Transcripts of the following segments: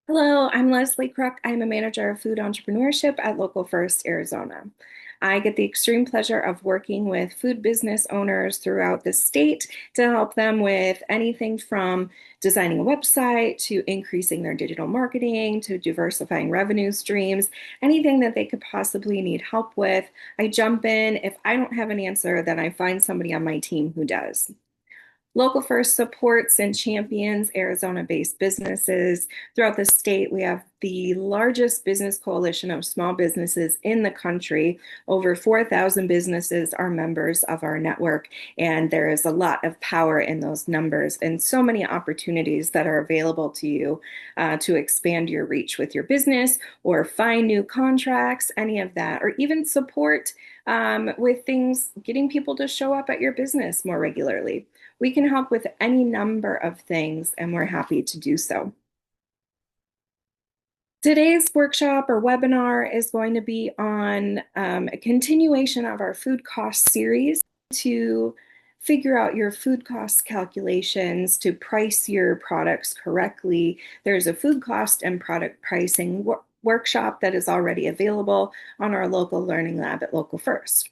Hello, I'm Leslie Crook. I'm a manager of food entrepreneurship at Local First Arizona. I get the extreme pleasure of working with food business owners throughout the state to help them with anything from designing a website to increasing their digital marketing to diversifying revenue streams, anything that they could possibly need help with. I jump in. If I don't have an answer, then I find somebody on my team who does. Local First supports and champions Arizona-based businesses throughout the state. We have the largest business coalition of small businesses in the country. Over 4,000 businesses are members of our network, and there is a lot of power in those numbers and so many opportunities that are available to you to expand your reach with your business or find new contracts, any of that, or even support with things, getting people to show up at your business more regularly. We can help with any number of things, and we're happy to do so. Today's workshop or webinar is going to be on a continuation of our food cost series to figure out your food cost calculations to price your products correctly. There's a food cost and product pricing workshop that is already available on our local learning lab at Local First.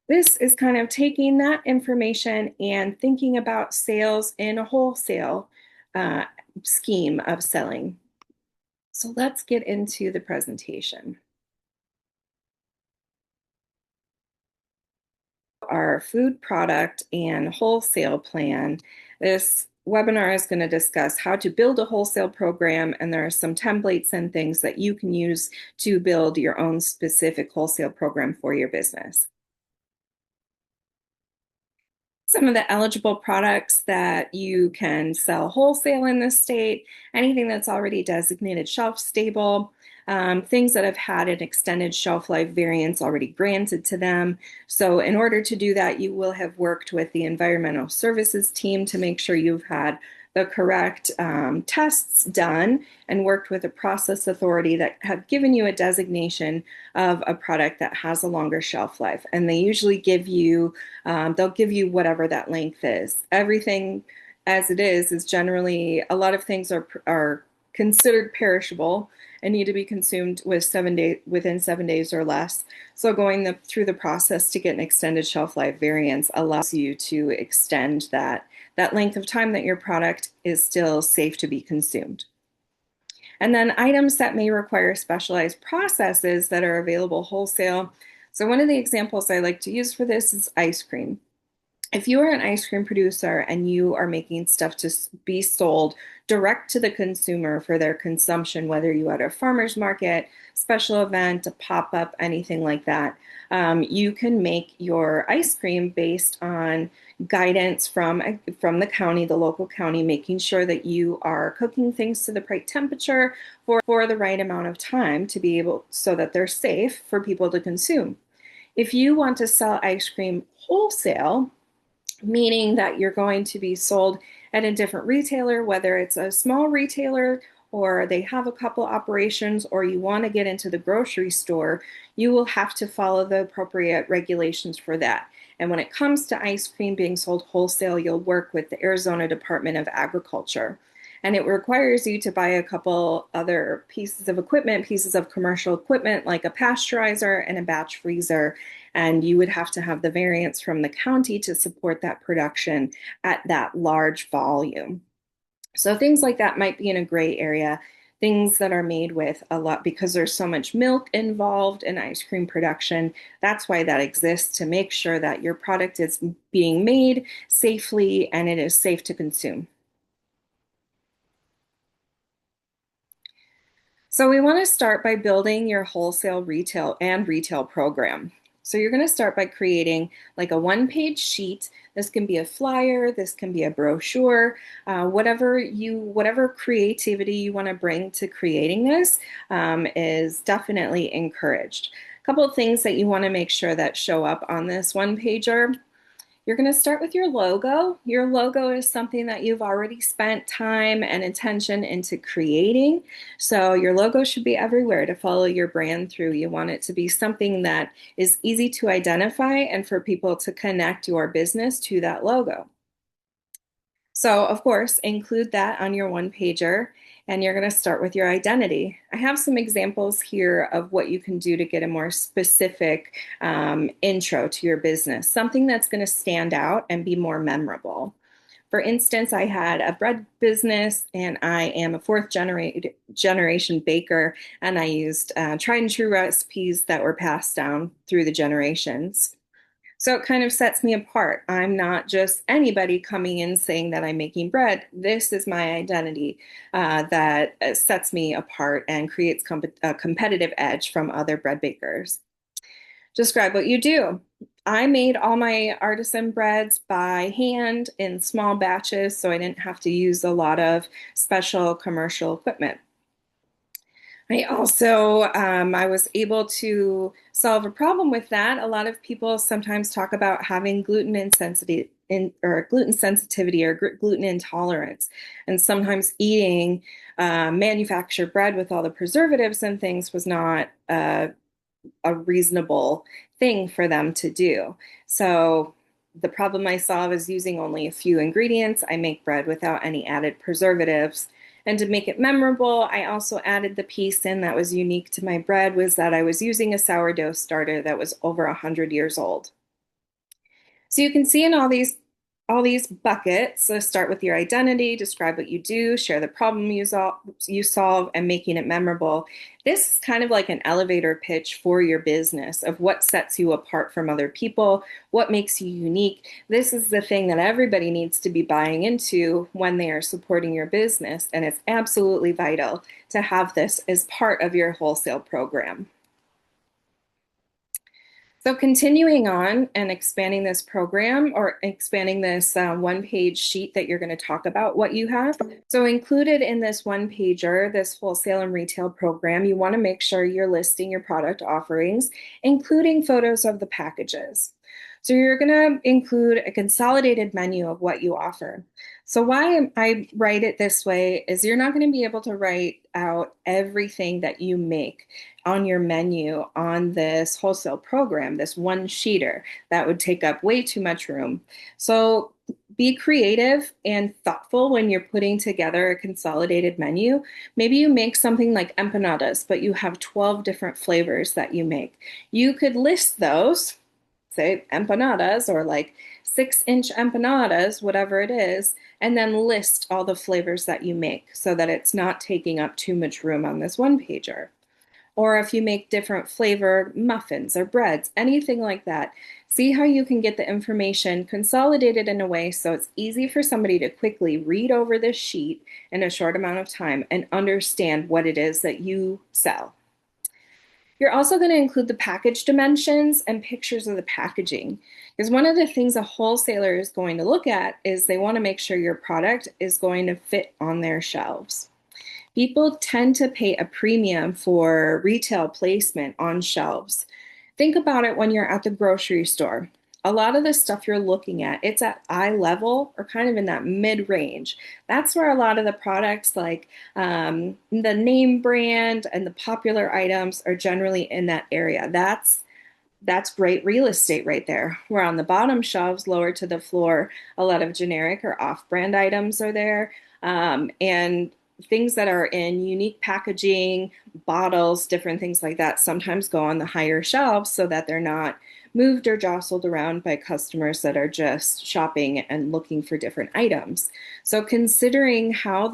This is kind of taking that information and thinking about sales in a wholesale uh, scheme of selling. So let's get into the presentation. Our food product and wholesale plan. This webinar is going to discuss how to build a wholesale program, and there are some templates and things that you can use to build your own specific wholesale program for your business. Some of the eligible products that you can sell wholesale in the state, anything that's already designated shelf stable, things that have had an extended shelf life variance already granted to them. So in order to do that, you will have worked with the environmental services team to make sure you've had the correct tests done and worked with a process authority that have given you a designation of a product that has a longer shelf life. And they usually give you, they'll give you whatever that length is. Everything as it is generally, a lot of things are considered perishable and need to be consumed within 7 days or less. So going through the process to get an extended shelf life variance allows you to extend that length of time that your product is still safe to be consumed. And then items that may require specialized processes that are available wholesale. So one of the examples I like to use for this is ice cream. If you are an ice cream producer and you are making stuff to be sold direct to the consumer for their consumption, whether you are at a farmer's market, special event, a pop-up, anything like that, you can make your ice cream based on guidance from the county, the local county, making sure that you are cooking things to the right temperature for the right amount of time to be able so that they're safe for people to consume. If you want to sell ice cream wholesale, meaning that you're going to be sold at a different retailer, whether it's a small retailer or they have a couple operations, or you want to get into the grocery store, you will have to follow the appropriate regulations for that. And when it comes to ice cream being sold wholesale, you'll work with the Arizona Department of Agriculture. And it requires you to buy a couple other pieces of equipment, pieces of commercial equipment like a pasteurizer and a batch freezer. And you would have to have the variance from the county to support that production at that large volume. So things like that might be in a gray area. Things that are made with a lot, because there's so much milk involved in ice cream production. That's why that exists, to make sure that your product is being made safely and it is safe to consume. So we want to start by building your wholesale retail program. So you're going to start by creating like a one-page sheet. This can be a flyer, this can be a brochure, whatever creativity you want to bring to creating this is definitely encouraged. A couple of things that you want to make sure that show up on this one pager. You're going to start with your logo. Your logo is something that you've already spent time and attention into creating. So your logo should be everywhere to follow your brand through. You want it to be something that is easy to identify and for people to connect your business to that logo. So, of course, include that on your one pager. And you're going to start with your identity. I have some examples here of what you can do to get a more specific intro to your business, something that's going to stand out and be more memorable. For instance, I had a bread business and I am a generation baker, and I used tried and true recipes that were passed down through the generations. So it kind of sets me apart. I'm not just anybody coming in saying that I'm making bread. This is my identity that sets me apart and creates a competitive edge from other bread bakers. Describe what you do. I made all my artisan breads by hand in small batches, so I didn't have to use a lot of special commercial equipment. I was able to solve a problem with that. A lot of people sometimes talk about having gluten sensitivity or gluten intolerance, and sometimes eating manufactured bread with all the preservatives and things was not a reasonable thing for them to do. So the problem I solve is using only a few ingredients. I make bread without any added preservatives. And to make it memorable, I also added the piece in that was unique to my bread was that I was using a sourdough starter that was over 100 years old. So you can see in all these buckets, so start with your identity, describe what you do, share the problem you solve, and making it memorable. This is kind of like an elevator pitch for your business of what sets you apart from other people, what makes you unique. This is the thing that everybody needs to be buying into when they are supporting your business, and it's absolutely vital to have this as part of your wholesale program. So continuing on and expanding this program or expanding this one-page sheet that you're going to talk about what you have. So included in this one pager, this wholesale and retail program, you want to make sure you're listing your product offerings, including photos of the packages. So you're going to include a consolidated menu of what you offer. So why I write it this way is you're not going to be able to write out everything that you make on your menu on this wholesale program, this one sheeter. That would take up way too much room. So be creative and thoughtful when you're putting together a consolidated menu. Maybe you make something like empanadas, but you have 12 different flavors that you make. You could list those, say empanadas or like 6-inch empanadas, whatever it is, and then list all the flavors that you make so that it's not taking up too much room on this one pager. Or if you make different flavored muffins or breads, anything like that, see how you can get the information consolidated in a way so it's easy for somebody to quickly read over this sheet in a short amount of time and understand what it is that you sell. You're also going to include the package dimensions and pictures of the packaging. Because one of the things a wholesaler is going to look at is they want to make sure your product is going to fit on their shelves. People tend to pay a premium for retail placement on shelves. Think about it when you're at the grocery store. A lot of the stuff you're looking at, it's at eye level or kind of in that mid range. That's where a lot of the products like the name brand and the popular items are generally in that area. That's great real estate right there. Where on the bottom shelves, lower to the floor, a lot of generic or off-brand items are there. And things that are in unique packaging, bottles, different things like that sometimes go on the higher shelves so that they're not moved or jostled around by customers that are just shopping and looking for different items. So considering how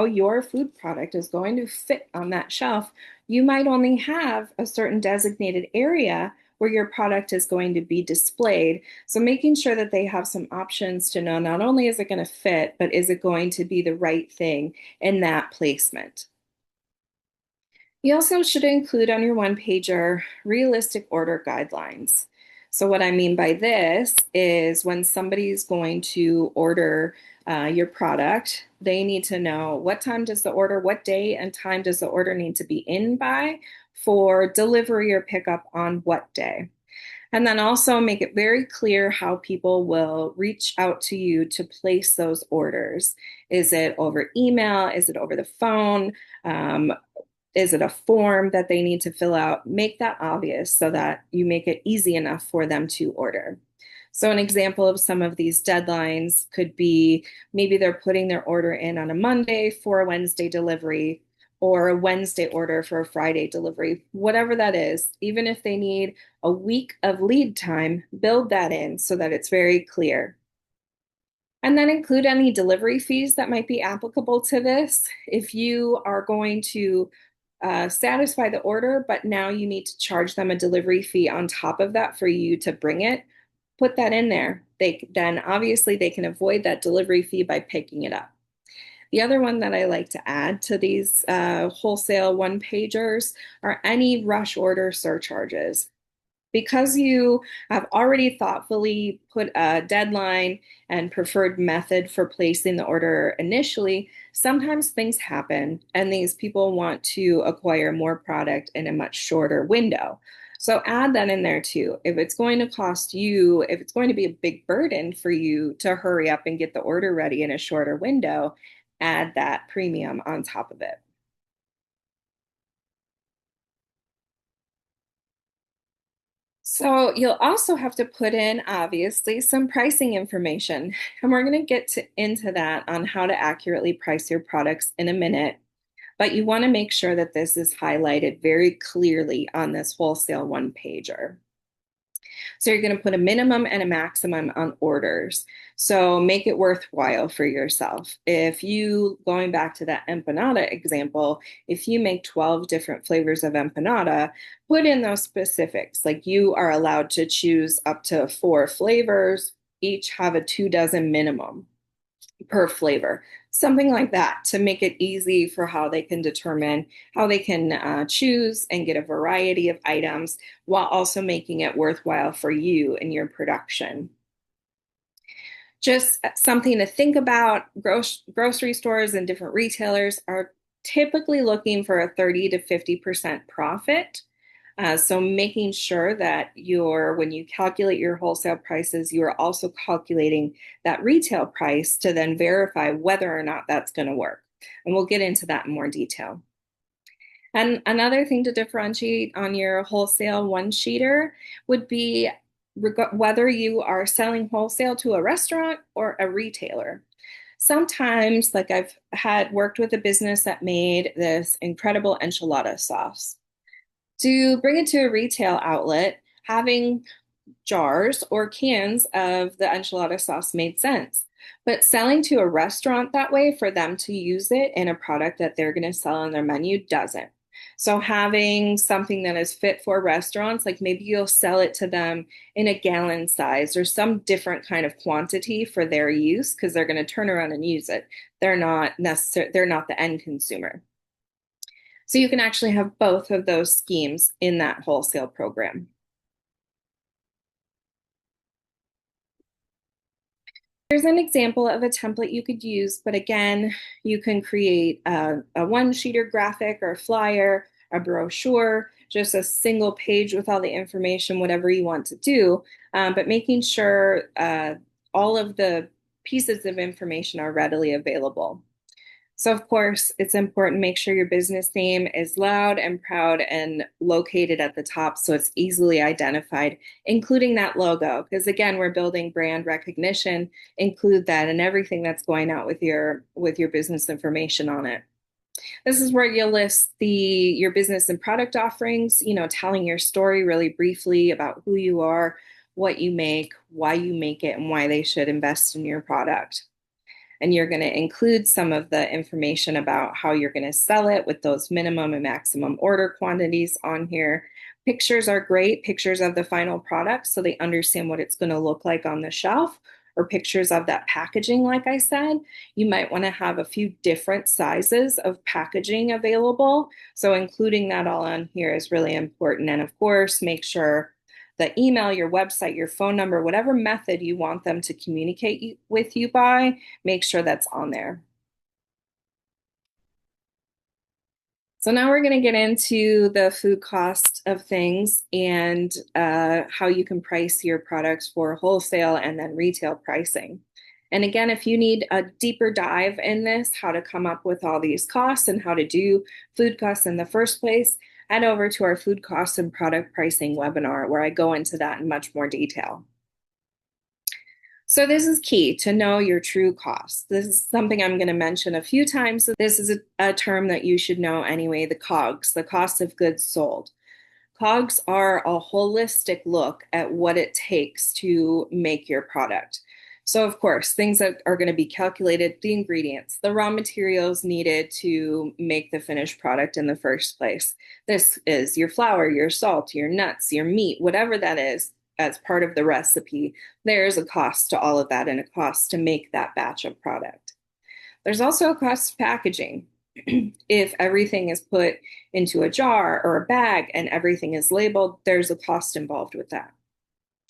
your food product is going to fit on that shelf, you might only have a certain designated area where your product is going to be displayed. So making sure that they have some options to know not only is it going to fit, but is it going to be the right thing in that placement. You also should include on your one pager realistic order guidelines. So, what I mean by this is when somebody's going to order your product, they need to know what time does the order, what day and time does the order need to be in by for delivery or pickup on what day. And then also make it very clear how people will reach out to you to place those orders. Is it over email? Is it over the phone? Is it a form that they need to fill out? Make that obvious so that you make it easy enough for them to order. So an example of some of these deadlines could be maybe they're putting their order in on a Monday for a Wednesday delivery or a Wednesday order for a Friday delivery, whatever that is. Even if they need a week of lead time, build that in so that it's very clear. And then include any delivery fees that might be applicable to this. If you are going to satisfy the order, but now you need to charge them a delivery fee on top of that for you to bring it, put that in there. Then obviously they can avoid that delivery fee by picking it up. The other one that I like to add to these wholesale one pagers are any rush order surcharges. Because you have already thoughtfully put a deadline and preferred method for placing the order initially, sometimes things happen and these people want to acquire more product in a much shorter window. So add that in there too. If it's going to cost you, if it's going to be a big burden for you to hurry up and get the order ready in a shorter window, add that premium on top of it. So you'll also have to put in, obviously, some pricing information. And we're going to into that on how to accurately price your products in a minute. But you want to make sure that this is highlighted very clearly on this wholesale one pager. So you're going to put a minimum and a maximum on orders. So make it worthwhile for yourself. If you, going back to that empanada example, if you make 12 different flavors of empanada, put in those specifics. Like you are allowed to choose up to 4 flavors, each have a 2 dozen minimum per flavor, something like that to make it easy for how they can determine how they can choose and get a variety of items while also making it worthwhile for you and your production. Just something to think about. Grocery stores and different retailers are typically looking for a 30 to 50% profit. So making sure that when you calculate your wholesale prices, you are also calculating that retail price to then verify whether or not that's going to work. And we'll get into that in more detail. And another thing to differentiate on your wholesale one sheeter would be whether you are selling wholesale to a restaurant or a retailer. Sometimes, like I've had worked with a business that made this incredible enchilada sauce. To bring it to a retail outlet, having jars or cans of the enchilada sauce made sense. But selling to a restaurant that way for them to use it in a product that they're going to sell on their menu doesn't. So having something that is fit for restaurants, like maybe you'll sell it to them in a gallon size or some different kind of quantity for their use because they're going to turn around and use it. They're not the end consumer. So you can actually have both of those schemes in that wholesale program. Here's an example of a template you could use, but again, you can create a one-sheeter graphic or flyer, a brochure, just a single page with all the information, whatever you want to do, but making sure all of the pieces of information are readily available. So, of course, it's important to make sure your business name is loud and proud and located at the top so it's easily identified, including that logo. Because again, we're building brand recognition, include that and everything that's going out with your business information on it. This is where you'll list your business and product offerings, telling your story really briefly about who you are, what you make, why you make it, and why they should invest in your product. And you're going to include some of the information about how you're going to sell it with those minimum and maximum order quantities on here. Pictures are great, pictures of the final product so they understand what it's going to look like on the shelf, or pictures of that packaging, like I said. You might want to have a few different sizes of packaging available. So including that all on here is really important. And of course, make sure the email, your website, your phone number, whatever method you want them to communicate with you by, make sure that's on there. So now we're going to get into the food cost of things and how you can price your products for wholesale and then retail pricing. And again, if you need a deeper dive in this, how to come up with all these costs and how to do food costs in the first place, head over to our food costs and product pricing webinar where I go into that in much more detail. So this is key to know your true cost. This is something I'm going to mention a few times. This is a term that you should know anyway, the COGS, the cost of goods sold. COGS are a holistic look at what it takes to make your product. So, of course, things that are going to be calculated, the ingredients, the raw materials needed to make the finished product in the first place. This is your flour, your salt, your nuts, your meat, whatever that is as part of the recipe. There's a cost to all of that and a cost to make that batch of product. There's also a cost of packaging. If everything is put into a jar or a bag and everything is labeled, there's a cost involved with that.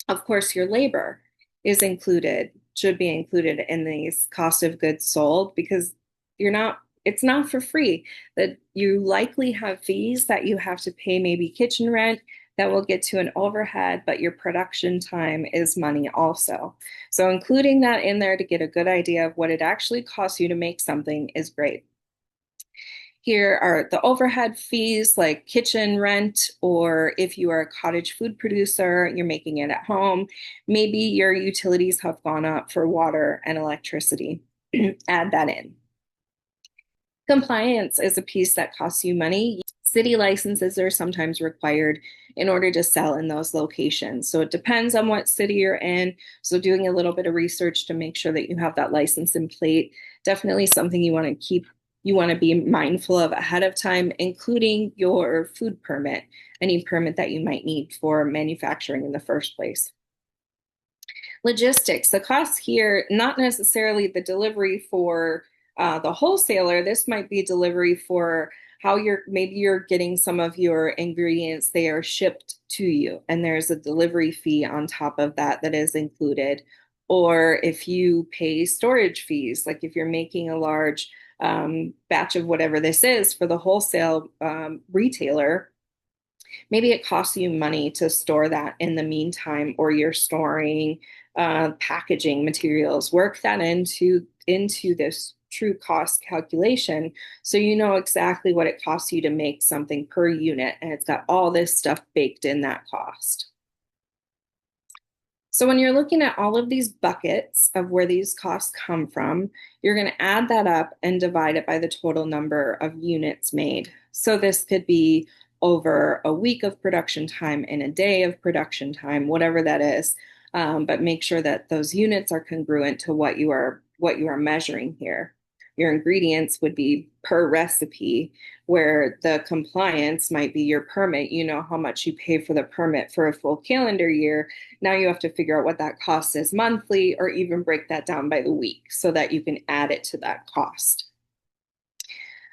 Of course, your labor is included, should be included in these cost of goods sold because it's not for free. That you likely have fees that you have to pay, maybe kitchen rent that will get to an overhead, but your production time is money also. So including that in there to get a good idea of what it actually costs you to make something is great. Here are the overhead fees like kitchen rent, or if you are a cottage food producer, you're making it at home, maybe your utilities have gone up for water and electricity. Add that in. Compliance is a piece that costs you money. City licenses are sometimes required in order to sell in those locations. So it depends on what city you're in. So doing a little bit of research to make sure that you have that license in plate, definitely something you want to keep, you want to be mindful of ahead of time, including your food permit, any permit that you might need for manufacturing in the first place. Logistics, the costs here, not necessarily the delivery for the wholesaler. This might be delivery for how maybe you're getting some of your ingredients, they are shipped to you, and there's a delivery fee on top of that that is included. Or if you pay storage fees, like if you're making a large batch of whatever this is for the wholesale retailer, maybe it costs you money to store that in the meantime, or you're storing packaging materials. Work that into this true cost calculation so you know exactly what it costs you to make something per unit, and it's got all this stuff baked in that cost. So when you're looking at all of these buckets of where these costs come from, you're going to add that up and divide it by the total number of units made. So this could be over a week of production time in a day of production time, whatever that is. But make sure that those units are congruent to what you are measuring here. Your ingredients would be per recipe, where the compliance might be your permit. You know how much you pay for the permit for a full calendar year. Now you have to figure out what that cost is monthly, or even break that down by the week so that you can add it to that cost.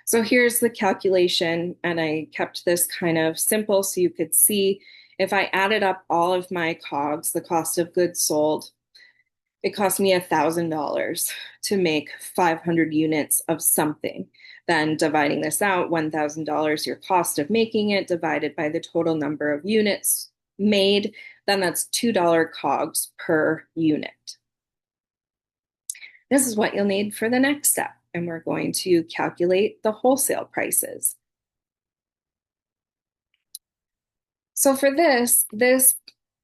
So here's the calculation, and I kept this kind of simple so you could see if I added up all of my COGS, the cost of goods sold, it cost me $1,000 to make 500 units of something. Then dividing this out, $1,000 your cost of making it divided by the total number of units made, then that's $2 COGS per unit. This is what you'll need for the next step, and we're going to calculate the wholesale prices. So for this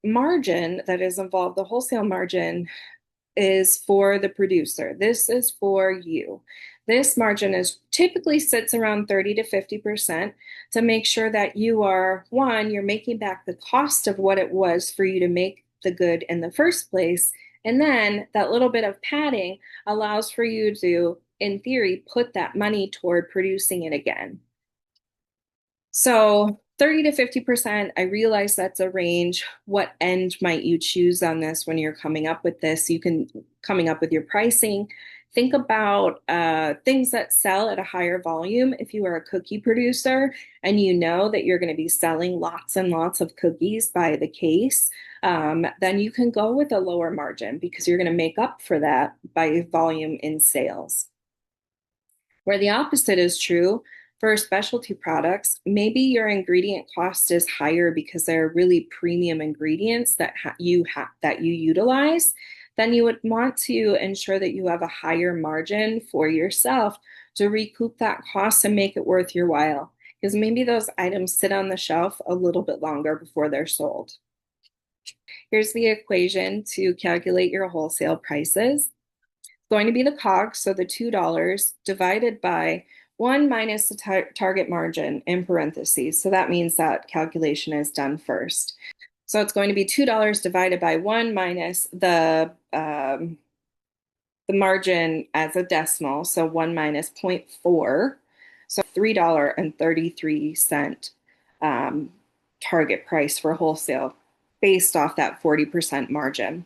margin that is involved, the wholesale margin is for the producer. This is for you. This margin is typically sits around 30 to 50% to make sure that you are, one, you're making back the cost of what it was for you to make the good in the first place. And then that little bit of padding allows for you to, in theory, put that money toward producing it again. So 30 to 50%, I realize that's a range. What end might you choose on this when you're coming up with this? You can coming up with your pricing. Think about things that sell at a higher volume. If you are a cookie producer and you know that you're going to be selling lots and lots of cookies by the case, then you can go with a lower margin because you're going to make up for that by volume in sales. Where the opposite is true, for specialty products, maybe your ingredient cost is higher because they're really premium ingredients that you utilize. Then you would want to ensure that you have a higher margin for yourself to recoup that cost and make it worth your while. Because maybe those items sit on the shelf a little bit longer before they're sold. Here's the equation to calculate your wholesale prices. It's going to be the COGS, so the $2 divided by 1 minus the target margin in parentheses. So that means that calculation is done first. So it's going to be $2 divided by 1 minus the margin as a decimal, so 1 minus 0.4, so $3.33 target price for wholesale based off that 40% margin.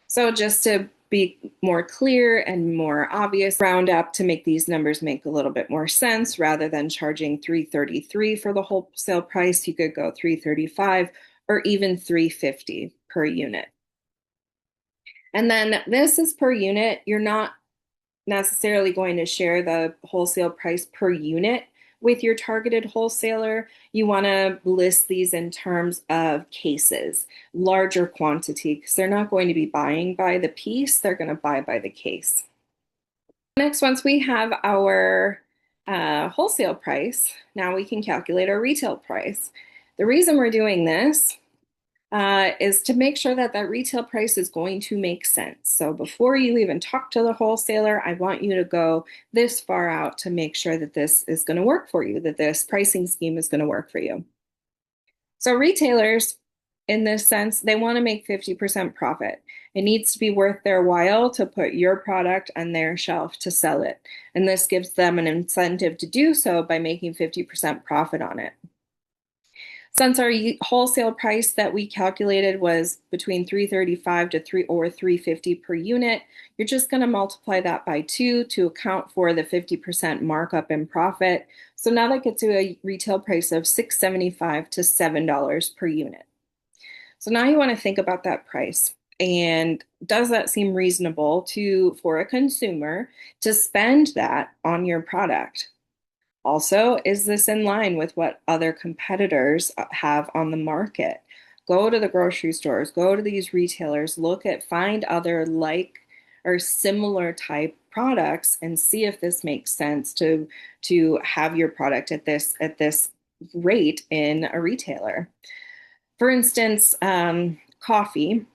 So just to be more clear and more obvious, round up to make these numbers make a little bit more sense. Rather than charging $3.33 for the wholesale price, you could go $3.35 or even $3.50 per unit. And then this is per unit. You're not necessarily going to share the wholesale price per unit with your targeted wholesaler. You want to list these in terms of cases, larger quantity, because they're not going to be buying by the piece, they're going to buy by the case. Next, once we have our wholesale price, now we can calculate our retail price. The reason we're doing this is to make sure that that retail price is going to make sense. So before you even talk to the wholesaler, I want you to go this far out to make sure that this is going to work for you, that this pricing scheme is going to work for you. So retailers, in this sense, they want to make 50% profit. It needs to be worth their while to put your product on their shelf to sell it. And this gives them an incentive to do so by making 50% profit on it. Since our wholesale price that we calculated was between $3.35 to $3.50 per unit, you're just going to multiply that by 2 to account for the 50% markup in profit. So now that gets you a retail price of $6.75 to $7 per unit. So now you want to think about that price. And does that seem reasonable for a consumer to spend that on your product? Also, is this in line with what other competitors have on the market? Go to the grocery stores, go to these retailers, find other like or similar type products and see if this makes sense to have your product at this rate in a retailer. For instance, coffee.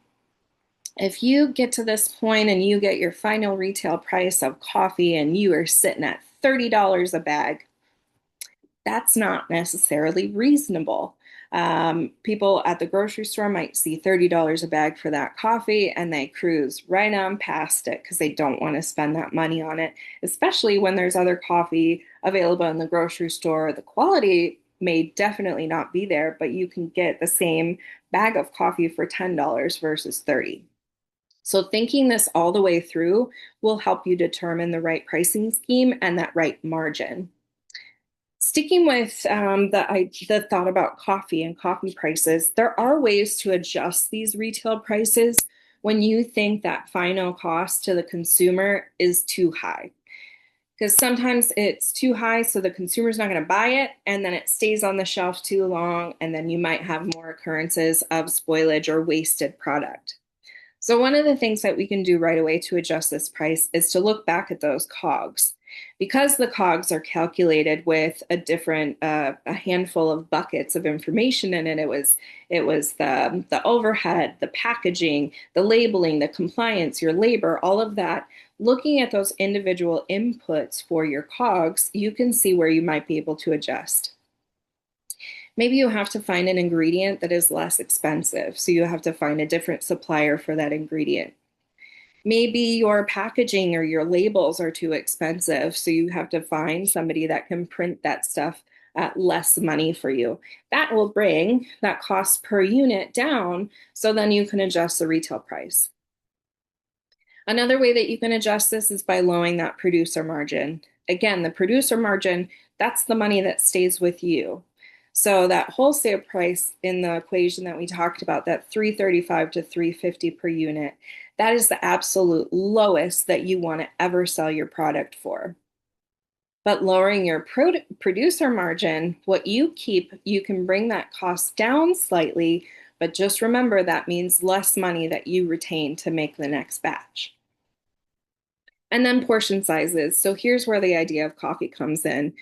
If you get to this point and you get your final retail price of coffee and you are sitting at $30 a bag, that's not necessarily reasonable. People at the grocery store might see $30 a bag for that coffee and they cruise right on past it because they don't want to spend that money on it, especially when there's other coffee available in the grocery store. The quality may definitely not be there, but you can get the same bag of coffee for $10 versus $30. So thinking this all the way through will help you determine the right pricing scheme and that right margin. Sticking with the thought about coffee and coffee prices, there are ways to adjust these retail prices when you think that final cost to the consumer is too high. Because sometimes it's too high, so the consumer's not going to buy it, and then it stays on the shelf too long, and then you might have more occurrences of spoilage or wasted product. So one of the things that we can do right away to adjust this price is to look back at those COGS. Because the COGS are calculated with a handful of buckets of information in it. It was the overhead, the packaging, the labeling, the compliance, your labor, all of that. Looking at those individual inputs for your COGS, you can see where you might be able to adjust. Maybe you have to find an ingredient that is less expensive, so you have to find a different supplier for that ingredient. Maybe your packaging or your labels are too expensive, so you have to find somebody that can print that stuff at less money for you. That will bring that cost per unit down, so then you can adjust the retail price. Another way that you can adjust this is by lowering that producer margin. Again, the producer margin, that's the money that stays with you. So that wholesale price in the equation that we talked about, that $3.35 to $3.50 per unit, that is the absolute lowest that you want to ever sell your product for. But lowering your producer margin, what you keep, you can bring that cost down slightly, but just remember that means less money that you retain to make the next batch. And then portion sizes. So here's where the idea of coffee comes in.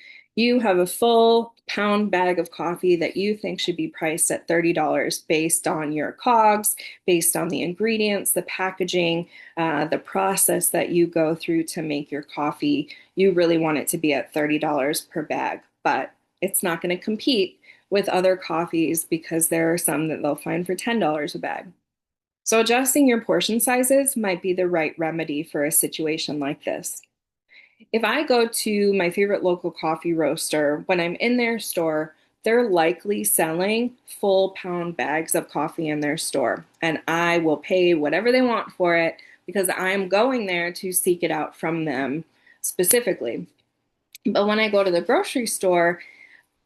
You have a full pound bag of coffee that you think should be priced at $30 based on your COGS, based on the ingredients, the packaging, the process that you go through to make your coffee. You really want it to be at $30 per bag, but it's not going to compete with other coffees because there are some that they'll find for $10 a bag. So adjusting your portion sizes might be the right remedy for a situation like this. If I go to my favorite local coffee roaster, when I'm in their store, they're likely selling full pound bags of coffee in their store, and I will pay whatever they want for it because I'm going there to seek it out from them specifically. But when I go to the grocery store,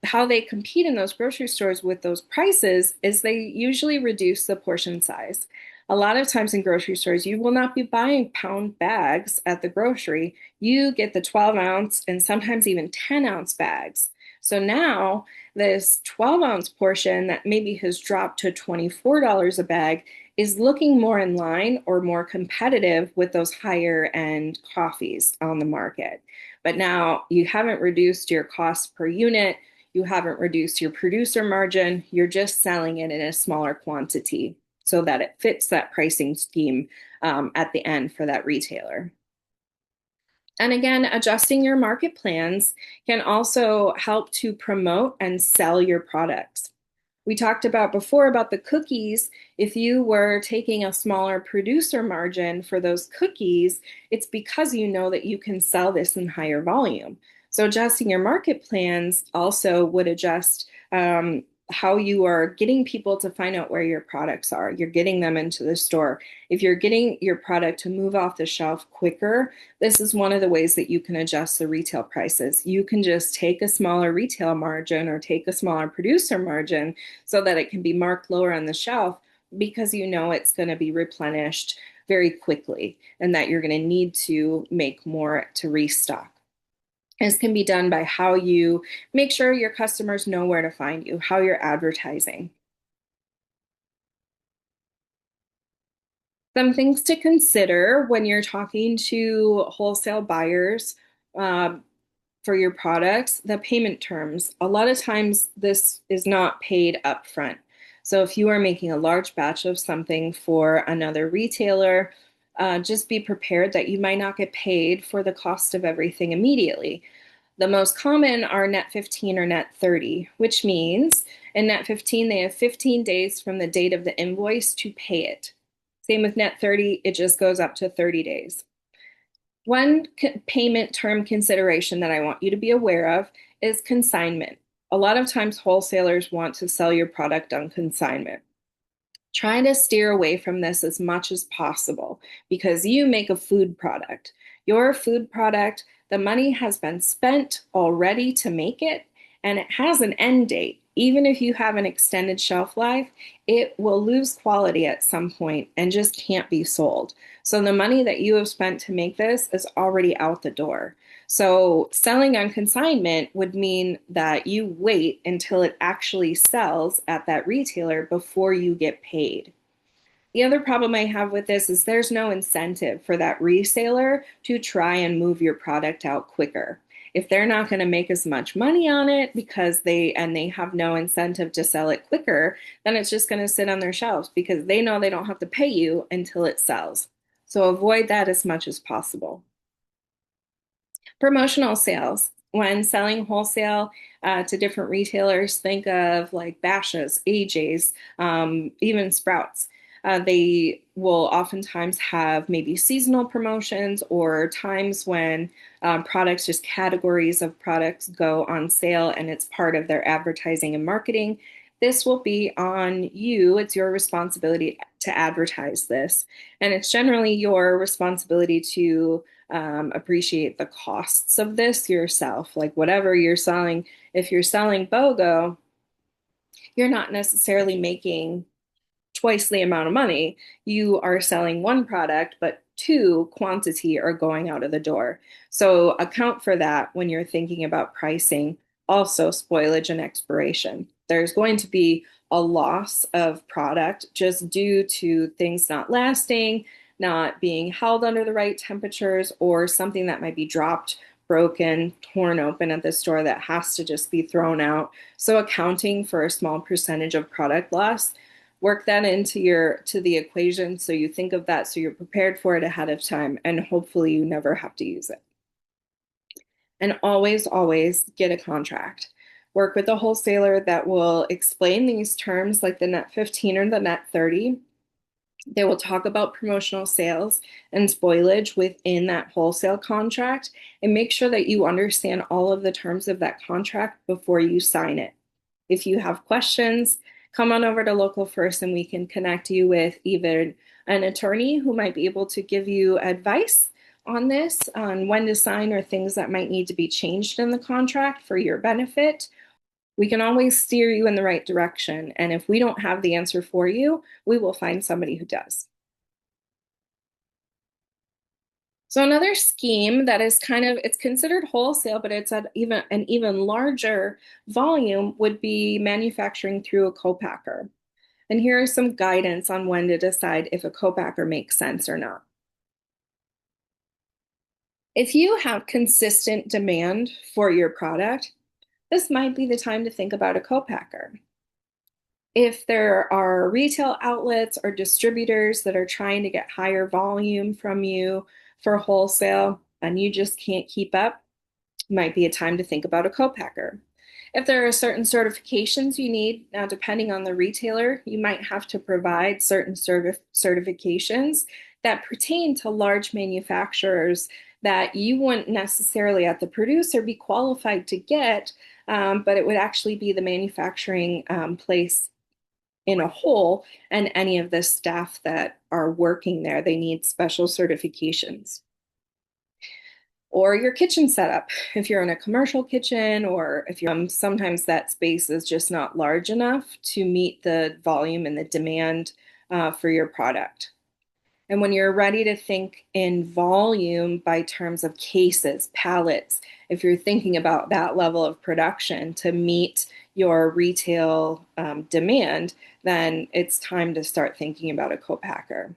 how they compete in those grocery stores with those prices is they usually reduce the portion size. A lot of times in grocery stores, you will not be buying pound bags at the grocery. You get the 12-ounce and sometimes even 10-ounce bags. So now this 12-ounce portion that maybe has dropped to $24 a bag is looking more in line or more competitive with those higher end coffees on the market. But now you haven't reduced your cost per unit, you haven't reduced your producer margin, you're just selling it in a smaller quantity so that it fits that pricing scheme at the end for that retailer. And again, adjusting your market plans can also help to promote and sell your products. We talked about before about the cookies. If you were taking a smaller producer margin for those cookies, it's because you know that you can sell this in higher volume. So adjusting your market plans also would adjust how you are getting people to find out where your products are. You're getting them into the store. If you're getting your product to move off the shelf quicker, this is one of the ways that you can adjust the retail prices. You can just take a smaller retail margin or take a smaller producer margin so that it can be marked lower on the shelf because you know it's going to be replenished very quickly and that you're going to need to make more to restock. This can be done by how you make sure your customers know where to find you, how you're advertising. Some things to consider when you're talking to wholesale buyers uh, for your products, the payment terms. A lot of times this is not paid upfront. So if you are making a large batch of something for another retailer, just be prepared that you might not get paid for the cost of everything immediately. The most common are net 15 or net 30, which means in net 15, they have 15 days from the date of the invoice to pay it. Same with net 30, it just goes up to 30 days. One payment term consideration that I want you to be aware of is consignment. A lot of times wholesalers want to sell your product on consignment. Try to steer away from this as much as possible because you make a food product. Your food product, the money has been spent already to make it, and it has an end date. Even if you have an extended shelf life, it will lose quality at some point and just can't be sold. So the money that you have spent to make this is already out the door. So selling on consignment would mean that you wait until it actually sells at that retailer before you get paid. The other problem I have with this is there's no incentive for that reseller to try and move your product out quicker. If they're not going to make as much money on it because they have no incentive to sell it quicker, then it's just going to sit on their shelves because they know they don't have to pay you until it sells. So avoid that as much as possible. Promotional sales. When selling wholesale to different retailers, think of like Bashas', AJ's, even Sprouts. They will oftentimes have maybe seasonal promotions or times when products, just categories of products go on sale and it's part of their advertising and marketing. This will be on you. It's your responsibility to advertise this. And it's generally your responsibility to appreciate the costs of this yourself. Like whatever you're selling, if you're selling BOGO, you're not necessarily making twice the amount of money. You are selling one product, but two quantity are going out of the door. So account for that when you're thinking about pricing. Also, spoilage and expiration. There's going to be a loss of product just due to things not lasting, not being held under the right temperatures, or something that might be dropped broken, torn open at the store that has to just be thrown out. So accounting for a small percentage of product loss, work that into your to the equation so you think of that so you're prepared for it ahead of time and hopefully you never have to use it. And always, always get a contract. Work with a wholesaler that will explain these terms like the net 15 or the net 30. They will talk about promotional sales and spoilage within that wholesale contract and make sure that you understand all of the terms of that contract before you sign it. If you have questions, come on over to Local First and we can connect you with either an attorney who might be able to give you advice on this, on when to sign or things that might need to be changed in the contract for your benefit. We can always steer you in the right direction. And if we don't have the answer for you, we will find somebody who does. So another scheme that is it's considered wholesale, but it's at even an even larger volume would be manufacturing through a co-packer. And here is some guidance on when to decide if a co-packer makes sense or not. If you have consistent demand for your product, this might be the time to think about a co-packer. If there are retail outlets or distributors that are trying to get higher volume from you for wholesale and you just can't keep up, might be a time to think about a co-packer. If there are certain certifications you need, now depending on the retailer, you might have to provide certain certifications that pertain to large manufacturers that you wouldn't necessarily at the producer be qualified to get, but it would actually be the manufacturing place in a whole and any of the staff that are working there. They need special certifications. Or your kitchen setup. If you're in a commercial kitchen or if you're sometimes that space is just not large enough to meet the volume and the demand for your product. And when you're ready to think in volume by terms of cases, pallets, if you're thinking about that level of production to meet your retail demand, then it's time to start thinking about a co-packer.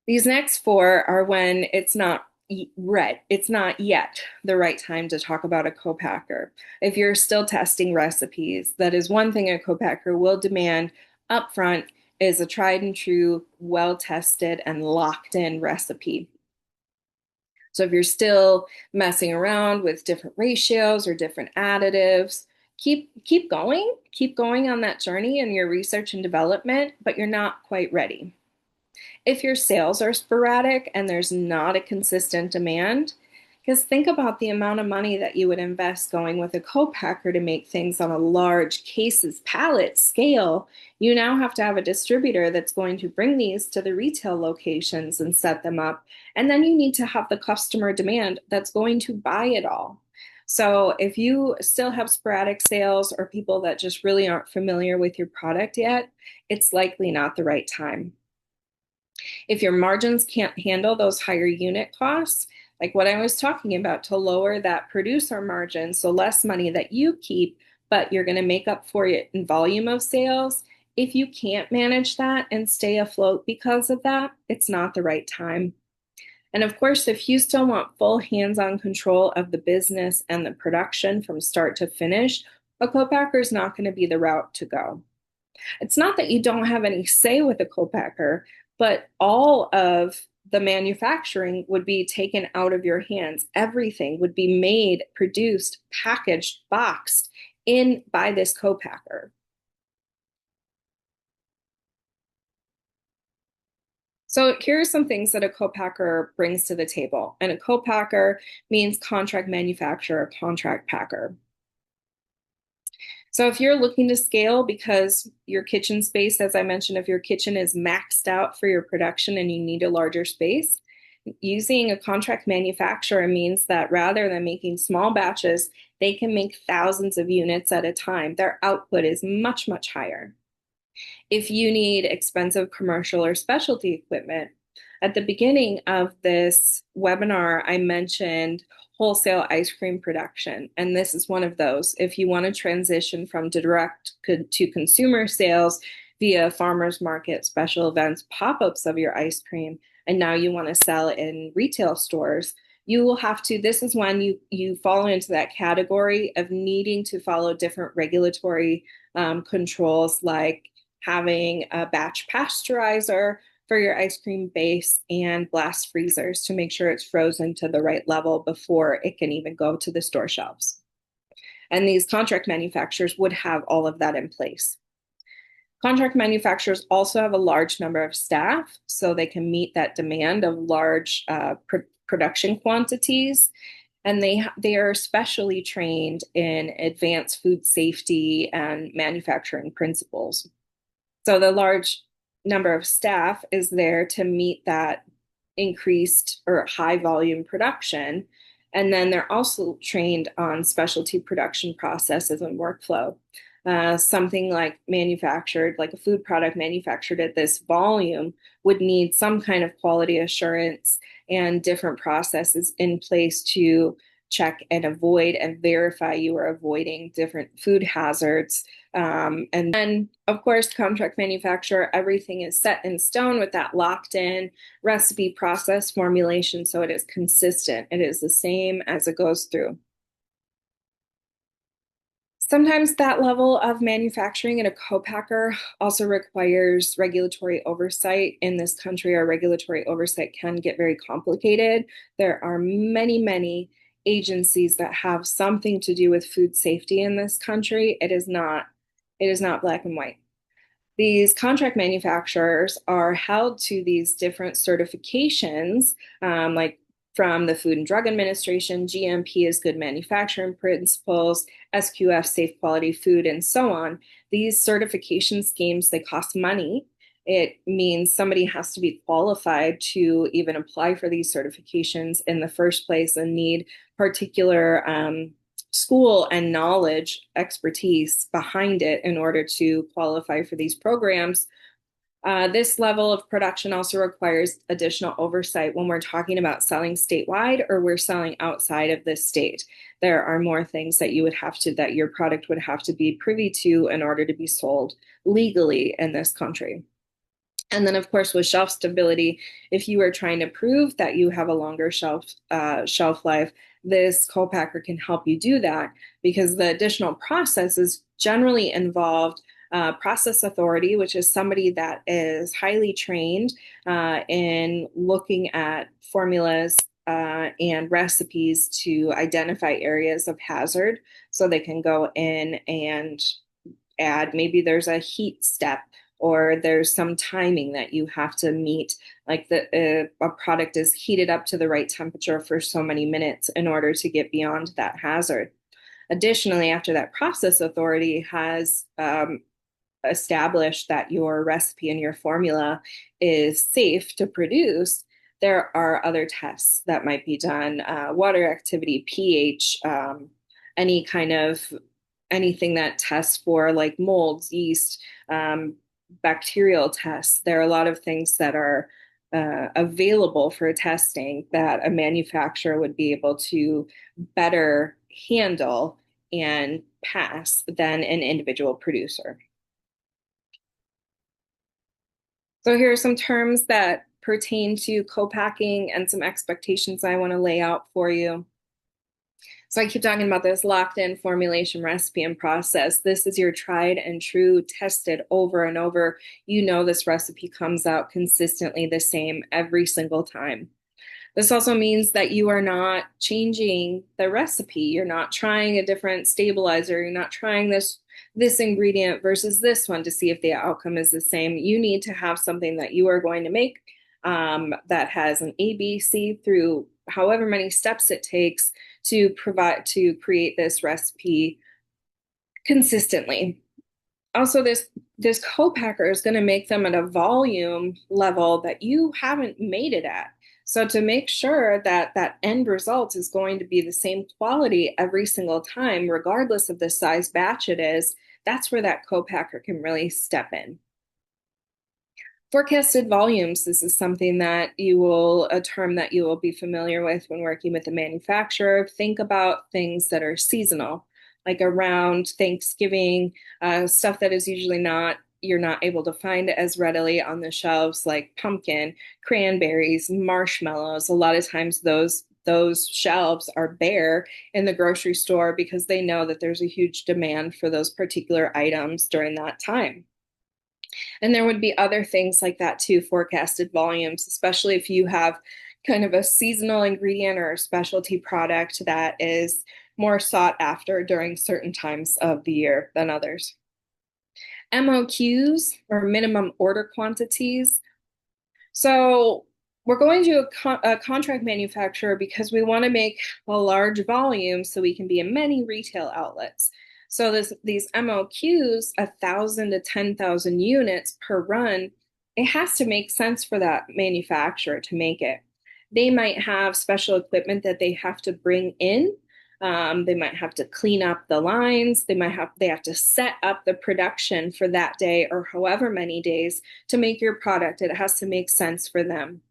These next four are when it's not yet the right time to talk about a co-packer. If you're still testing recipes, that is one thing a co-packer will demand upfront is a tried and true, well-tested and locked in recipe. So if you're still messing around with different ratios or different additives, keep going on that journey in your research and development, but you're not quite ready. If your sales are sporadic and there's not a consistent demand, because think about the amount of money that you would invest going with a co-packer to make things on a large cases pallet scale. You now have to have a distributor that's going to bring these to the retail locations and set them up. And then you need to have the customer demand that's going to buy it all. So if you still have sporadic sales or people that just really aren't familiar with your product yet, it's likely not the right time. If your margins can't handle those higher unit costs, like what I was talking about, to lower that producer margin, so less money that you keep, but you're going to make up for it in volume of sales. If you can't manage that and stay afloat because of that, it's not the right time. And of course, if you still want full hands-on control of the business and the production from start to finish, a co-packer is not going to be the route to go. It's not that you don't have any say with a co-packer, but all of the manufacturing would be taken out of your hands. Everything would be made, produced, packaged, boxed in by this co-packer. So here are some things that a co-packer brings to the table. And a co-packer means contract manufacturer, contract packer. So if you're looking to scale because your kitchen space, as I mentioned, if your kitchen is maxed out for your production and you need a larger space, using a contract manufacturer means that rather than making small batches, they can make thousands of units at a time. Their output is much, much higher. If you need expensive commercial or specialty equipment, at the beginning of this webinar, I mentioned wholesale ice cream production, and this is one of those. If you want to transition from direct to consumer sales via farmers market, special events, pop-ups of your ice cream, and now you want to sell it in retail stores, you will have to, this is when you fall into that category of needing to follow different regulatory controls, like having a batch pasteurizer for your ice cream base and blast freezers to make sure it's frozen to the right level before it can even go to the store shelves. And these contract manufacturers would have all of that in place. Contract manufacturers also have a large number of staff, so they can meet that demand of large production quantities. And they are especially trained in advanced food safety and manufacturing principles. So the large number of staff is there to meet that increased or high volume production. And then they're also trained on specialty production processes and workflow. Something like manufactured, like a food product manufactured at this volume, would need some kind of quality assurance and different processes in place to check and avoid and verify you are avoiding different food hazards. And then, of course, contract manufacturer, everything is set in stone with that locked in recipe process formulation. So it is consistent. It is the same as it goes through. Sometimes that level of manufacturing in a co-packer also requires regulatory oversight. In this country, our regulatory oversight can get very complicated. There are many, many agencies that have something to do with food safety in this country. It is not black and white. These contract manufacturers are held to these different certifications, like from the Food and Drug Administration. GMP is good manufacturing principles, SQF, safe quality food, and so on. These certification schemes, they cost money. It means somebody has to be qualified to even apply for these certifications in the first place and need particular school and knowledge, expertise behind it in order to qualify for these programs. This level of production also requires additional oversight when we're talking about selling statewide or we're selling outside of this state. There are more things that that your product would have to be privy to in order to be sold legally in this country. And then, of course, with shelf stability, if you are trying to prove that you have a longer shelf life, this co-packer can help you do that, because the additional processes generally involved process authority, which is somebody that is highly trained in looking at formulas and recipes to identify areas of hazard, so they can go in and add, maybe there's a heat step or there's some timing that you have to meet, like a product is heated up to the right temperature for so many minutes in order to get beyond that hazard. Additionally, after that process authority has established that your recipe and your formula is safe to produce, there are other tests that might be done, water activity, pH, any kind of anything that tests for like molds, yeast, bacterial tests. There are a lot of things that are available for testing that a manufacturer would be able to better handle and pass than an individual producer. So here are some terms that pertain to co-packing and some expectations I want to lay out for you. So I keep talking about this locked in formulation, recipe, and process. This is your tried and true, tested over and over. You know this recipe comes out consistently the same every single time. This also means that you are not changing the recipe. You're not trying a different stabilizer. You're not trying this ingredient versus this one to see if the outcome is the same. You need to have something that you are going to make that has an ABC through however many steps it takes to create this recipe consistently. Also, this co-packer is going to make them at a volume level that you haven't made it at. So to make sure that that end result is going to be the same quality every single time, regardless of the size batch it is, that's where that co-packer can really step in. Forecasted volumes, this is something that a term that you will be familiar with when working with a manufacturer. Think about things that are seasonal, like around Thanksgiving, stuff that is usually you're not able to find as readily on the shelves, like pumpkin, cranberries, marshmallows. A lot of times those shelves are bare in the grocery store because they know that there's a huge demand for those particular items during that time. And there would be other things like that too, forecasted volumes, especially if you have kind of a seasonal ingredient or a specialty product that is more sought after during certain times of the year than others. MOQs, or minimum order quantities. So we're going to a contract manufacturer because we want to make a large volume so we can be in many retail outlets. So these MOQs, 1,000 to 10,000 units per run, it has to make sense for that manufacturer to make it. They might have special equipment that they have to bring in. They might have to clean up the lines. They have to set up the production for that day or however many days to make your product. It has to make sense for them.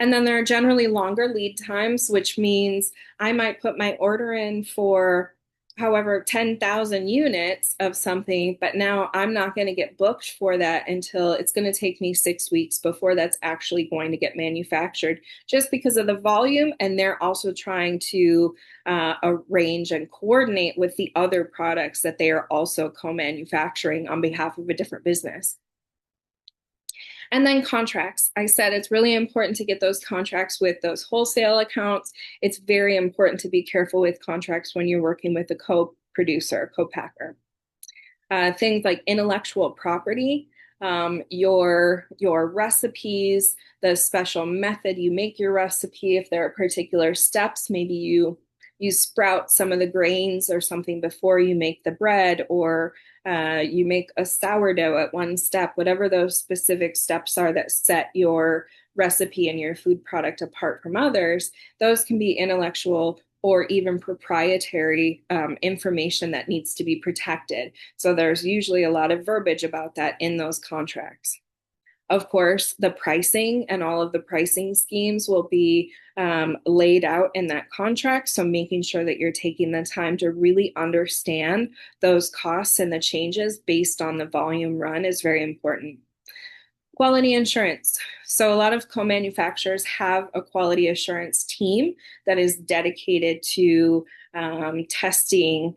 And then there are generally longer lead times, which means I might put my order in for however 10,000 units of something, but now I'm not going to get booked for that until it's going to take me 6 weeks before that's actually going to get manufactured, just because of the volume. And they're also trying to arrange and coordinate with the other products that they are also co-manufacturing on behalf of a different business. And then contracts. I said it's really important to get those contracts with those wholesale accounts. It's very important to be careful with contracts when you're working with a co-producer, co-packer. Things like intellectual property, your recipes, the special method you make your recipe. If there are particular steps, maybe you sprout some of the grains or something before you make the bread, or you make a sourdough at one step, whatever those specific steps are that set your recipe and your food product apart from others, those can be intellectual or even proprietary information that needs to be protected. So there's usually a lot of verbiage about that in those contracts. Of course, the pricing and all of the pricing schemes will be laid out in that contract. So making sure that you're taking the time to really understand those costs and the changes based on the volume run is very important. Quality insurance. So a lot of co-manufacturers have a quality assurance team that is dedicated to testing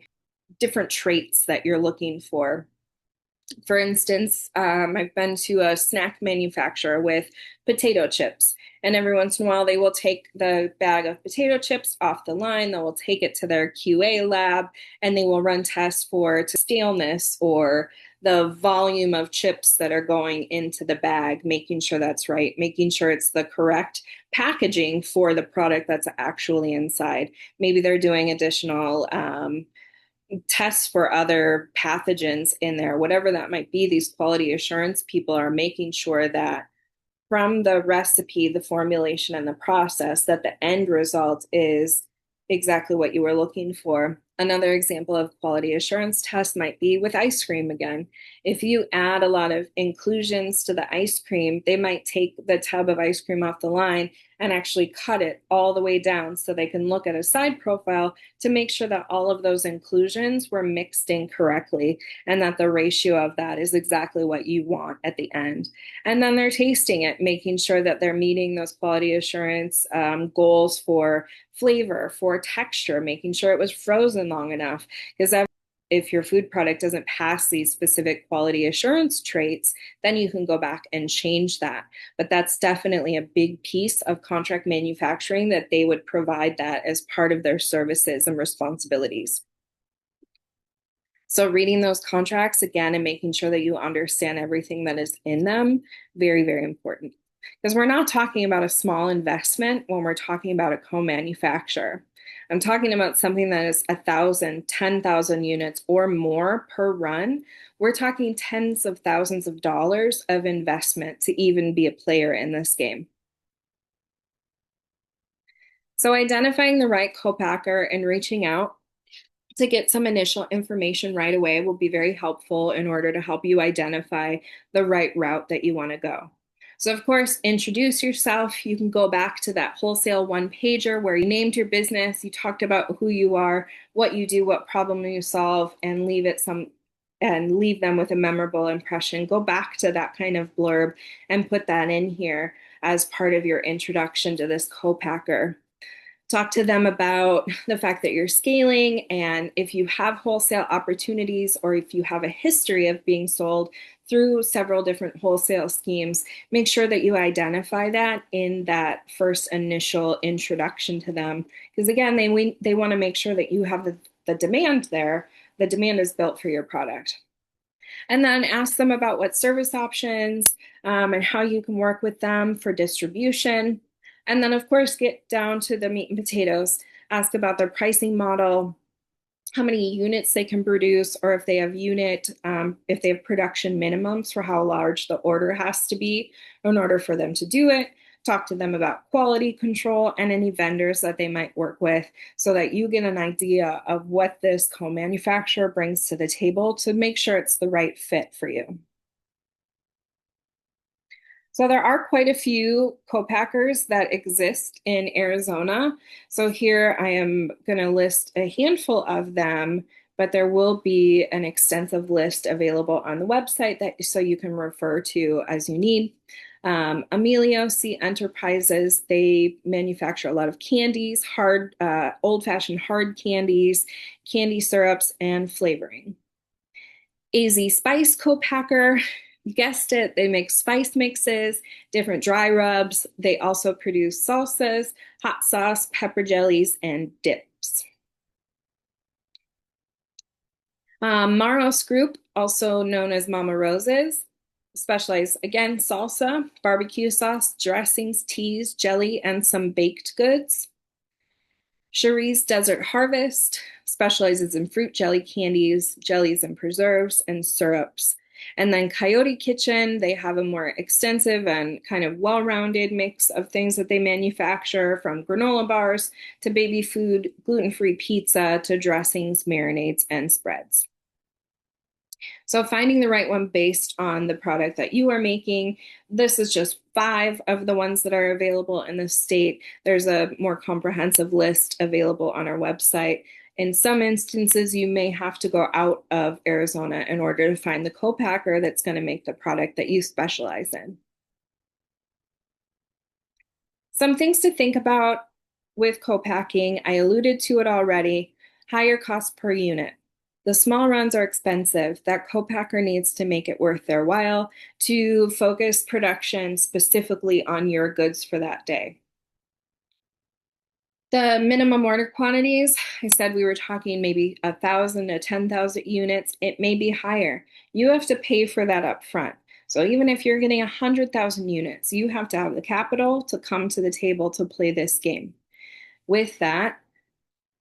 different traits that you're looking for. For instance, I've been to a snack manufacturer with potato chips, and every once in a while they will take the bag of potato chips off the line, they will take it to their QA lab, and they will run tests for staleness or the volume of chips that are going into the bag, making sure that's right, making sure it's the correct packaging for the product that's actually inside. Maybe they're doing additional tests for other pathogens in there, whatever that might be. These quality assurance people are making sure that from the recipe, the formulation, and the process, that the end result is exactly what you were looking for. Another example of quality assurance test might be with ice cream again. If you add a lot of inclusions to the ice cream, they might take the tub of ice cream off the line and actually cut it all the way down so they can look at a side profile to make sure that all of those inclusions were mixed in correctly and that the ratio of that is exactly what you want at the end. And then they're tasting it, making sure that they're meeting those quality assurance goals for flavor, for texture, making sure it was frozen long enough. Because if your food product doesn't pass these specific quality assurance traits, then you can go back and change that. But that's definitely a big piece of contract manufacturing, that they would provide that as part of their services and responsibilities. So reading those contracts again and making sure that you understand everything that is in them, very, very important. Because we're not talking about a small investment when we're talking about a co-manufacturer. I'm talking about something that is 1,000, 10,000 units or more per run. We're talking tens of thousands of dollars of investment to even be a player in this game. So identifying the right co-packer and reaching out to get some initial information right away will be very helpful in order to help you identify the right route that you want to go. So of course, introduce yourself. You can go back to that wholesale one pager where you named your business, you talked about who you are, what you do, what problem you solve, and leave them with a memorable impression. Go back to that kind of blurb and put that in here as part of your introduction to this co-packer. Talk to them about the fact that you're scaling, and if you have wholesale opportunities or if you have a history of being sold through several different wholesale schemes, make sure that you identify that in that first initial introduction to them. Because again, they want to make sure that you have the demand there. The demand is built for your product. And then ask them about what service options and how you can work with them for distribution. And then, of course, get down to the meat and potatoes. Ask about their pricing model, how many units they can produce, or if they have if they have production minimums for how large the order has to be in order for them to do it. Talk to them about quality control and any vendors that they might work with so that you get an idea of what this co-manufacturer brings to the table to make sure it's the right fit for you. So there are quite a few co-packers that exist in Arizona. So here I am going to list a handful of them, but there will be an extensive list available on the website that so you can refer to as you need. Emilio C. Enterprises, they manufacture a lot of candies, old-fashioned hard candies, candy syrups, and flavoring. AZ Spice Co-Packer, you guessed it, they make spice mixes, different dry rubs. They also produce salsas, hot sauce, pepper jellies, and dips. Maros Group, also known as Mama Rose's, specialize again salsa, barbecue sauce, dressings, teas, jelly, and some baked goods. Cherie's Desert Harvest specializes in fruit jelly candies, jellies and preserves, and syrups. And then Coyote Kitchen, they have a more extensive and kind of well-rounded mix of things that they manufacture, from granola bars to baby food, gluten-free pizza to dressings, marinades, and spreads. So finding the right one based on the product that you are making. This is just 5 of the ones that are available in the state. There's a more comprehensive list available on our website. In some instances, you may have to go out of Arizona in order to find the co-packer that's going to make the product that you specialize in. Some things to think about with co-packing, I alluded to it already, higher cost per unit. The small runs are expensive. That co-packer needs to make it worth their while to focus production specifically on your goods for that day. The minimum order quantities, I said we were talking maybe 1,000 to 10,000 units. It may be higher. You have to pay for that up front. So even if you're getting 100,000 units, you have to have the capital to come to the table to play this game. With that,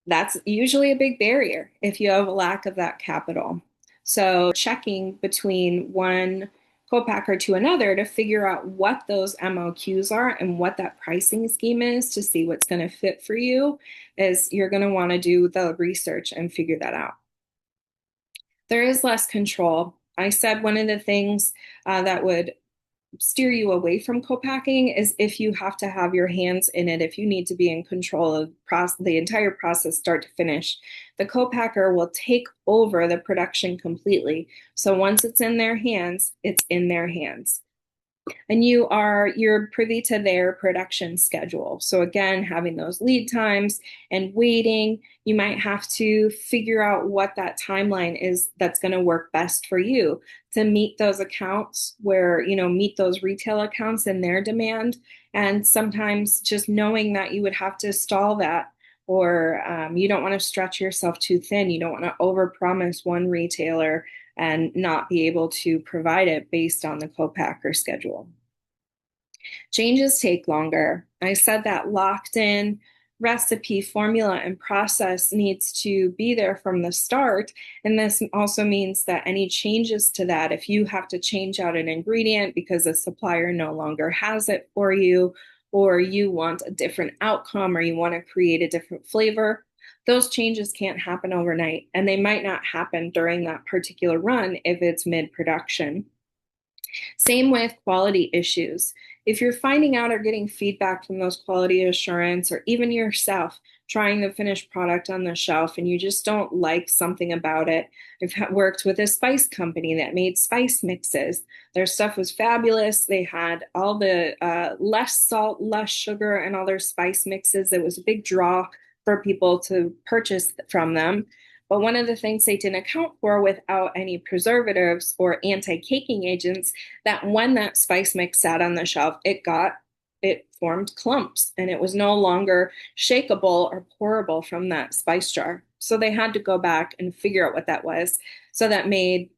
that's usually a big barrier if you have a lack of that capital. So checking between one co-packer to another to figure out what those MOQs are and what that pricing scheme is to see what's going to fit for you is you're going to want to do the research and figure that out. There is less control. I said one of the things that would steer you away from co-packing is if you have to have your hands in it, if you need to be in control of the entire process start to finish. The co-packer will take over the production completely. So once it's in their hands, it's in their hands. And you're privy to their production schedule. So again, having those lead times and waiting, you might have to figure out what that timeline is that's going to work best for you to meet those accounts where, meet those retail accounts and their demand. And sometimes just knowing that you would have to stall that, or you don't want to stretch yourself too thin. You don't want to overpromise one retailer and not be able to provide it based on the co-packer schedule. Changes take longer. I said that locked in recipe, formula, and process needs to be there from the start. And this also means that any changes to that, if you have to change out an ingredient because the supplier no longer has it for you, or you want a different outcome, or you want to create a different flavor, those changes can't happen overnight, and they might not happen during that particular run if it's mid-production. Same with quality issues. If you're finding out or getting feedback from those quality assurance or even yourself, trying the finished product on the shelf and you just don't like something about it. I've worked with a spice company that made spice mixes. Their stuff was fabulous. They had all the less salt, less sugar, and all their spice mixes. It was a big draw for people to purchase from them. But one of the things they didn't account for without any preservatives or anti-caking agents, that when that spice mix sat on the shelf, it formed clumps and it was no longer shakeable or pourable from that spice jar. So they had to go back and figure out what that was. So that made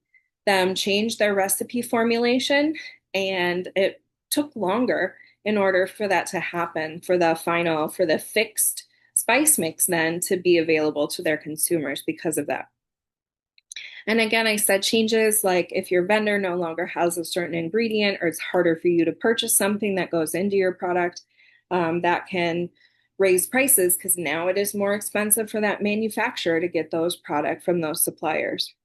them change their recipe formulation, and it took longer in order for that to happen, for the fixed spice mix then to be available to their consumers because of that. And again, I said changes like if your vendor no longer has a certain ingredient or it's harder for you to purchase something that goes into your product, that can raise prices because now it is more expensive for that manufacturer to get those product from those suppliers.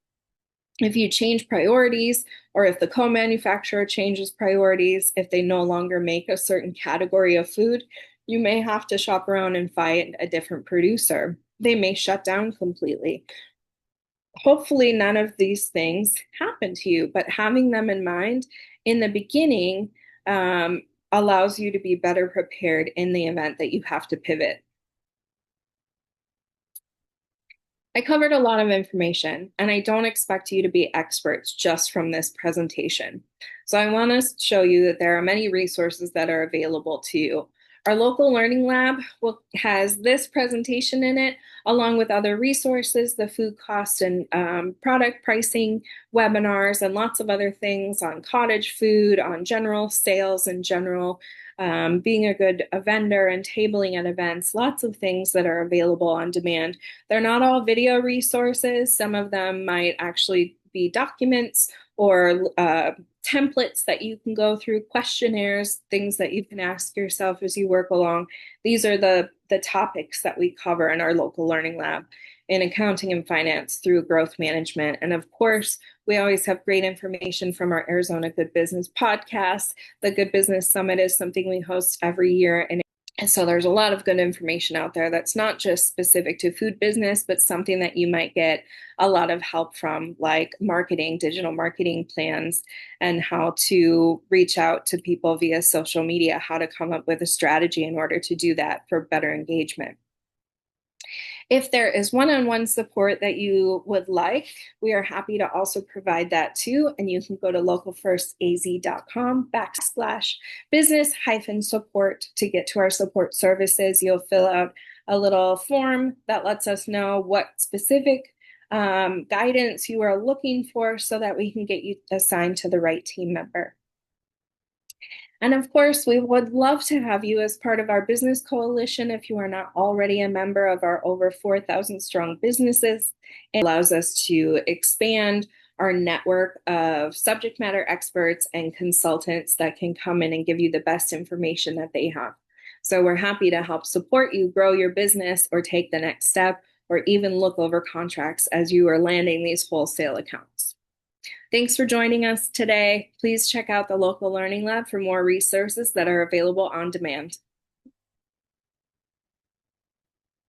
If you change priorities, or if the co-manufacturer changes priorities, if they no longer make a certain category of food, you may have to shop around and find a different producer. They may shut down completely. Hopefully, none of these things happen to you, but having them in mind in the beginning allows you to be better prepared in the event that you have to pivot. I covered a lot of information, and I don't expect you to be experts just from this presentation. So I want to show you that there are many resources that are available to you. Our local learning lab has this presentation in it, along with other resources, the food cost and product pricing webinars, and lots of other things on cottage food, on general sales in general, being a good vendor and tabling at events, lots of things that are available on demand. They're not all video resources. Some of them might actually be documents or templates that you can go through, questionnaires, things that you can ask yourself as you work along. These are the topics that we cover in our local learning lab in accounting and finance through growth management. And of course, we always have great information from our Arizona Good Business podcast. The Good Business Summit is something we host every year. And so there's a lot of good information out there that's not just specific to food business, but something that you might get a lot of help from, like marketing, digital marketing plans, and how to reach out to people via social media, how to come up with a strategy in order to do that for better engagement. If there is one-on-one support that you would like, we are happy to also provide that too. And you can go to localfirstaz.com/business-support to get to our support services. You'll fill out a little form that lets us know what specific guidance you are looking for so that we can get you assigned to the right team member. And of course, we would love to have you as part of our business coalition if you are not already a member of our over 4,000 strong businesses. It allows us to expand our network of subject matter experts and consultants that can come in and give you the best information that they have. So we're happy to help support you grow your business or take the next step, or even look over contracts as you are landing these wholesale accounts. Thanks for joining us today. Please check out the local learning lab for more resources that are available on demand.